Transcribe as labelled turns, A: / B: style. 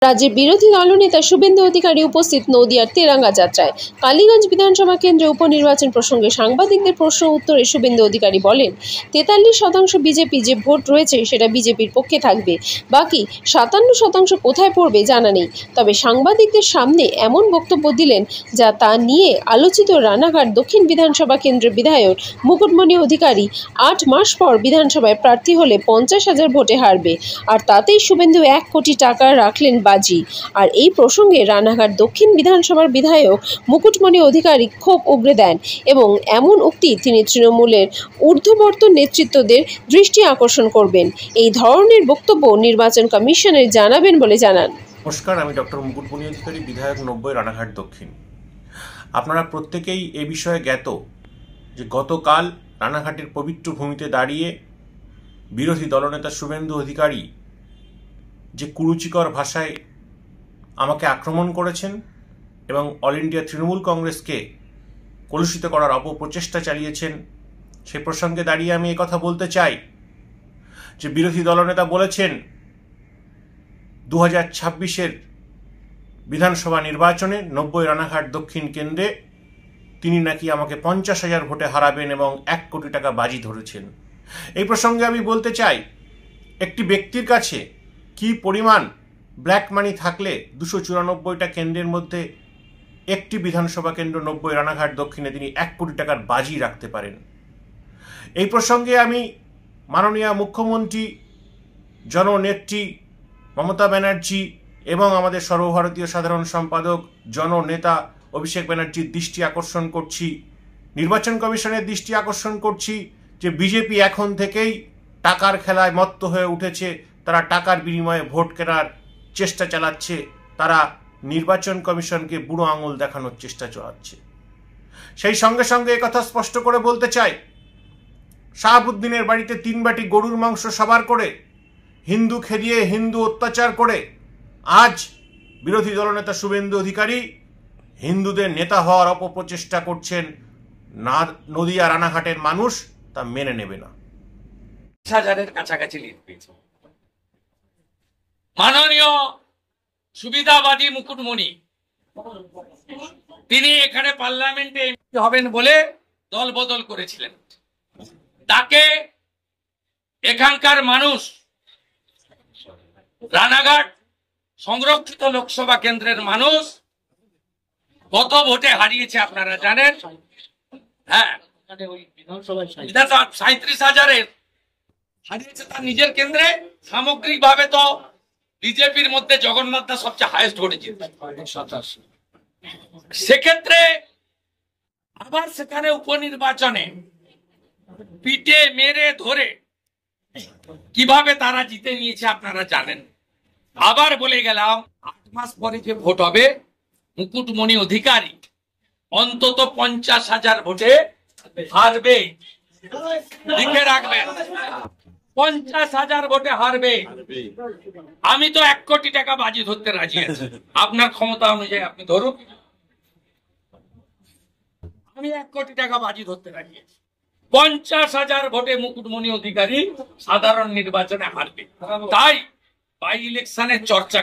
A: রাজ্যের বিরোধী দলনেতা শুভেন্দু অধিকারী উপস্থিত নদিয়ার তেরাঙ্গা যাত্রায়। কালীগঞ্জ বিধানসভা কেন্দ্রে উপনির্বাচন প্রসঙ্গে সাংবাদিকদের প্রশ্ন উত্তরে শুভেন্দু অধিকারী বলেন, 43% বিজেপি যে ভোট রয়েছে সেটা বিজেপির পক্ষে থাকবে, বাকি 57% কোথায় পড়বে জানা নেই। তবে সাংবাদিকদের সামনে এমন বক্তব্য দিলেন যা তা নিয়ে আলোচিত রানাঘাট দক্ষিণ বিধানসভা কেন্দ্রের বিধায়ক মুকুটমণি অধিকারী 8 মাস পর বিধানসভায় প্রার্থী হলে 50,000 ভোটে হারবে, আর তাতেই শুভেন্দু 1 কোটি টাকা রাখলেন বাজি। আর এই প্রসঙ্গে রানাঘাট দক্ষিণ বিধানসভার বিধায়ক মুকুটমণি অধিকারী ক্ষোভ উগরে দেন এবং এমন উক্তি তিনি তৃণমূলের ঊর্ধ্ববর্ত নেতৃত্বদের দৃষ্টি আকর্ষণ করবেন। এই ধরনের বক্তব্য নির্বাচন কমিশনের জানাবেন বলে জানান।
B: নমস্কার, আমি ডক্টর মুকুটমণি অধিকারী, বিধায়ক 90 রানাঘাট দক্ষিণ। আপনারা প্রত্যেকেই এ বিষয়ে জ্ঞাত যে গতকাল রানাঘাটের পবিত্র ভূমিতে দাঁড়িয়ে বিরোধী দলনেতা শুভেন্দু অধিকারী যে কুরুচিকর ভাষায় আমাকে আক্রমণ করেছেন এবং অল ইন্ডিয়া তৃণমূল কংগ্রেসকে কলুষিত করার অপপ্রচেষ্টা চালিয়েছেন, সে প্রসঙ্গে দাঁড়িয়ে আমি কথা বলতে চাই যে বিরোধী দলনেতা বলেছেন 2026-এর বিধানসভা নির্বাচনে 90 রানাঘাট দক্ষিণ কেন্দ্রে তিনি নাকি আমাকে 50,000 ভোটে হারাবেন এবং 1 কোটি টাকা বাজি ধরেছেন। এই প্রসঙ্গে আমি বলতে চাই, একটি ব্যক্তির কাছে কি পরিমাণ ব্ল্যাক মানি থাকলে 294টা কেন্দ্রের মধ্যে একটি বিধানসভা কেন্দ্র 90 রানাঘাট দক্ষিণে তিনি 1 কোটি টাকার বাজি রাখতে পারেন। এই প্রসঙ্গে আমি মাননীয় মুখ্যমন্ত্রী, জননেত্রী মমতা ব্যানার্জি এবং আমাদের সর্বভারতীয় সাধারণ সম্পাদক জননেতা অভিষেক ব্যানার্জির দৃষ্টি আকর্ষণ করছি, নির্বাচন কমিশনের দৃষ্টি আকর্ষণ করছি যে বিজেপি এখন থেকেই টাকার খেলায় মত্ত হয়ে উঠেছে। তারা টাকার বিনিময়ে ভোট কেনার চেষ্টা চালাচ্ছে, তারা নির্বাচন কমিশনকে বুড়ো আঙুল দেখানোর চেষ্টা চালাচ্ছে। সেই সঙ্গে সঙ্গে একথা স্পষ্ট করে বলতে চাই, শাহাবুদ্দিনের বাড়িতে 3 বাটি গরুর মাংস সবার করে হিন্দু খেদিয়ে হিন্দু অত্যাচার করে আজ বিরোধী দলনেতা শুভেন্দু অধিকারী হিন্দুদের নেতা হওয়ার অপপ্রচেষ্টা করছেন। নদিয়া রানাঘাটের মানুষ তা মেনে নেবে না।
C: 50,000-এর কাছাকাছি লিড পেয়েছে মাননীয় সুবিধাবাদী মুকুটমণি। তিনি এখানে পার্লামেন্টে এমপি হবেন বলে দল বদল করেছিলেন। তাকে এখানকার মানুষ রানাঘাট সংরক্ষিত লোকসভা কেন্দ্রের মানুষ কত ভোটে হারিয়েছে আপনারা জানেন? হ্যাঁ, 37,000-এর হারিয়েছে তার নিজের কেন্দ্রে। সামগ্রিক ভাবে তো বিজেপির মধ্যে জগন্নাথ দা সবচেয়ে হাইয়েস্ট ভোটে জিতেছে। সেক্ষেত্রে আবার সেখানে উপনির্বাচনে পিটে মেরে ধরে কিভাবে তারা জিতে নিয়েছে আপনারা জানেন। আবার বলে গেলাম, 8 মাস পরে যে ভোট হবে, মুকুটমণি অধিকারী অন্তত 50,000 ভোটে হারবে। লিখে রাখবেন, 50,000 ভোটে হারবে। আমি তো 1 কোটি টাকা বাজি ধরতে রাজি আছি। আপনার ক্ষমতা অনুযায়ী আপনি ধরুন, আমি 1 কোটি টাকা বাজি ধরতে রাজি আছি। 50,000 ভোটে মুকুটমণি অধিকারী সাধারণ নির্বাচনে হারবে। তাই বাই ইলেকশনের চর্চা